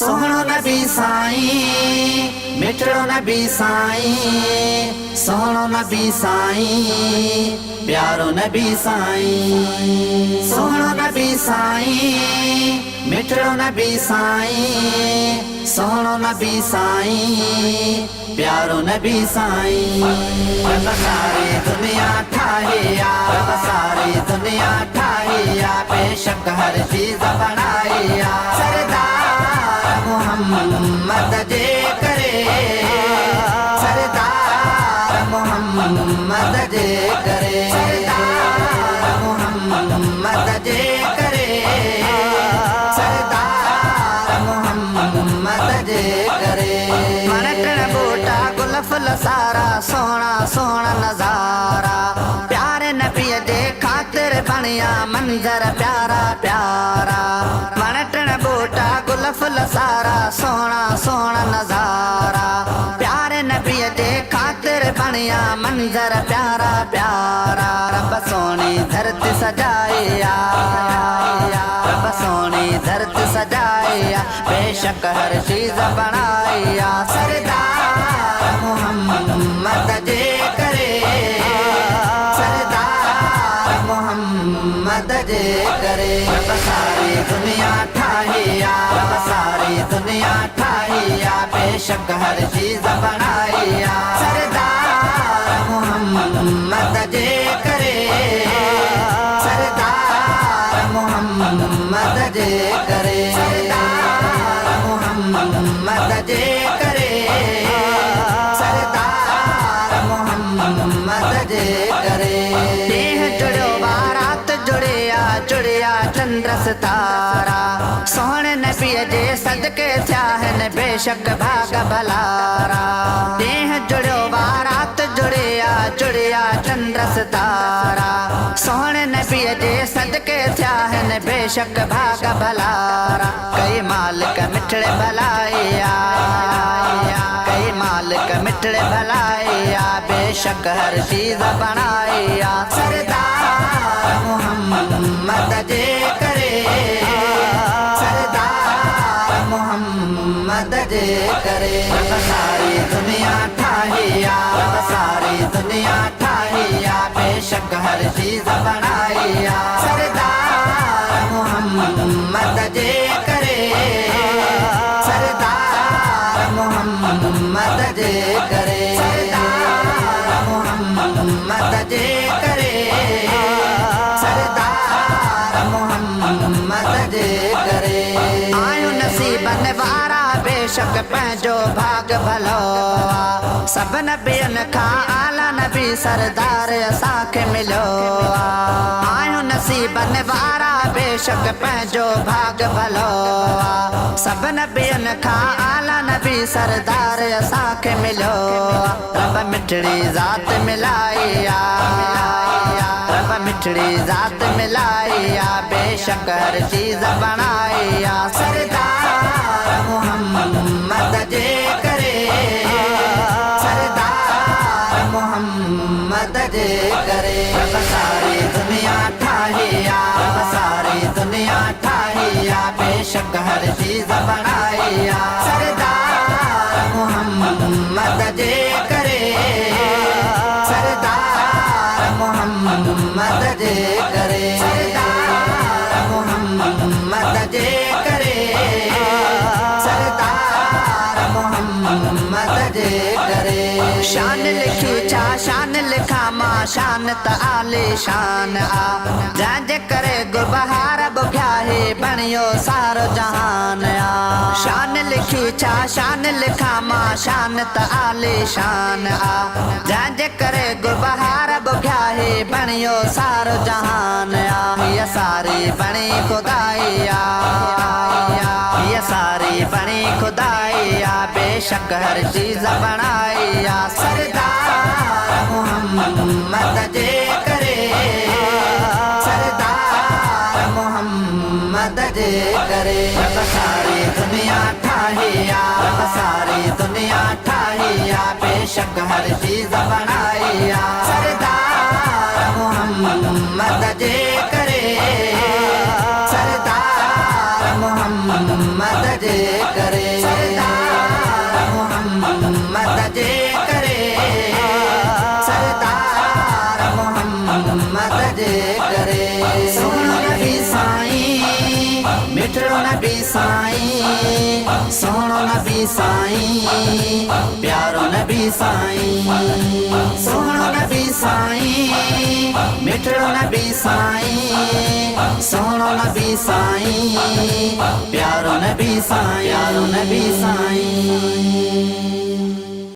सोहणो नबी साईं, मिठड़ो नबी साईं, सोहणो नबी साईं, प्यारो नबी साईं। सोहणो नबी साईं, मिठड़ो नबी साईं, सोहणो नबी साईं, प्यारो नबी साईं। रब सारी दुनिया ठाही आ, रब सारी दुनिया ठाही आ, बेशक हर चीज बनाई आ। सरदार मोहम्मद जे करे, सरदार मोहम्मद जे करे, सरदार मोहम्मद जे करे, सरदार मोहम्मद जे करे। मनटण बूटा गुल फुल सारा, सोहना सोहना नजारा, प्यारे नबी जे खातिर बनिया मंजर प्यारा प्यारा। मनटण बूटा गुल फुल सारा, सोहना सोहना नजारा, प्यारे नबी जे खातिर बनिया मंजर प्यारा प्यारा। रब सोनी धरती सजाया, रब सोनी धरती सजाया, बेशक हर चीज बनाया। सरदार मोहम्मद जे करे, सरदार मोहम्मद जे करे। रब सारी दुनिया ठाही आ, रब सारी दुनिया ठाही आ, बेशक हर चीज बनाई आ। सरदार मोहम्मद जे करे, सरदार मोहम्मद जे करे, सरदार मोहम्मद जे करे, सरदार मोहम्मद जे करे। देह जुड़ो बारात जुड़िया, जुड़िया चंद्र सितारा, सोहणे नबी जे सदके थिया हिन बेशक भाग भलारा। देह जुड़ो बारात जुड़िया, जुड़िया चंद्र सितारा, सोहणे नबी जे सदके थिया हिन बेशक भाग भलारा। कई मालिक मिठड़े भलाया, कई मालिक मिठड़े भलाया, बेशक हर चीज बनाया। सरदार मोहम्मद जे करे, सरदार मोहम्मद जे करे। रब सारी दुनिया ठाही आ, रब सारी दुनिया ठाही आ, बेशक हर चीज बनाई आ। सरदार मोहम्मद जे करे, सरदार मोहम्मद जे करे, सरदार मोहम्मद जे करे, सरदार मोहम्मद जे करे। आयो नसीबन वारा बेशक पंहिंजो भाग भलो, सब नबियन खां आला नबी सरदार असांखे मिलो। आयो नसीबन वारा बेशक पंहिंजो भाग भलो, सब नबियन खां आला नबी सरदार असांखे मिलो। रब मिठड़ी ज़ात मिलाई आ, रब मिठड़ी ज़ात मिलाई आ, बेशक हर चीज बनाई आ। सरदार मोहम्मद जे करे, सरदार मोहम्मद जे करे। रब सारी दुनिया ठाही आ, रब सारी दुनिया ठाही आ, बेशक हर चीज बनाई आ। सरदार मोहम्मद जे करे, सरदार मोहम्मद जे करे, सरदार मोहम्मद जे करे, सरदार मोहम्मद जे करे। शान लिखी छा शान लिखा मां, शान त आली शान आ, जंहिंजे करे गुलबहार बुघिया ही बणियो सारो जहान आ। शान लिखी छा शान लिखा मां, शान त आली शान आ, जंहिंजे करे गुलबहार बुघिया ही बणियो सारो जहान आ। हीअ सारी बणी खुदाई आ, हीअ सारी बणी खुदाई आ, बेशक हर चीज बनाई आ। सरदार मोहम्मद जे करे, सरदार मोहम्मद जे करे। रब सारी दुनिया ठाही आ, रब सारी दुनिया ठाही आ, बेशक हर चीज बनाई आ। सरदार मोहम्मद जे करे, सरदार मोहम्मद जे करे। तजे करे सोहणो नबी साईं मिठड़ो नबी साईं सोहणो नबी साईं प्यारो नबी साईं सोहणो नबी साईं मिठड़ो नबी साईं सोहणो नबी साईं प्यारो नबी साईं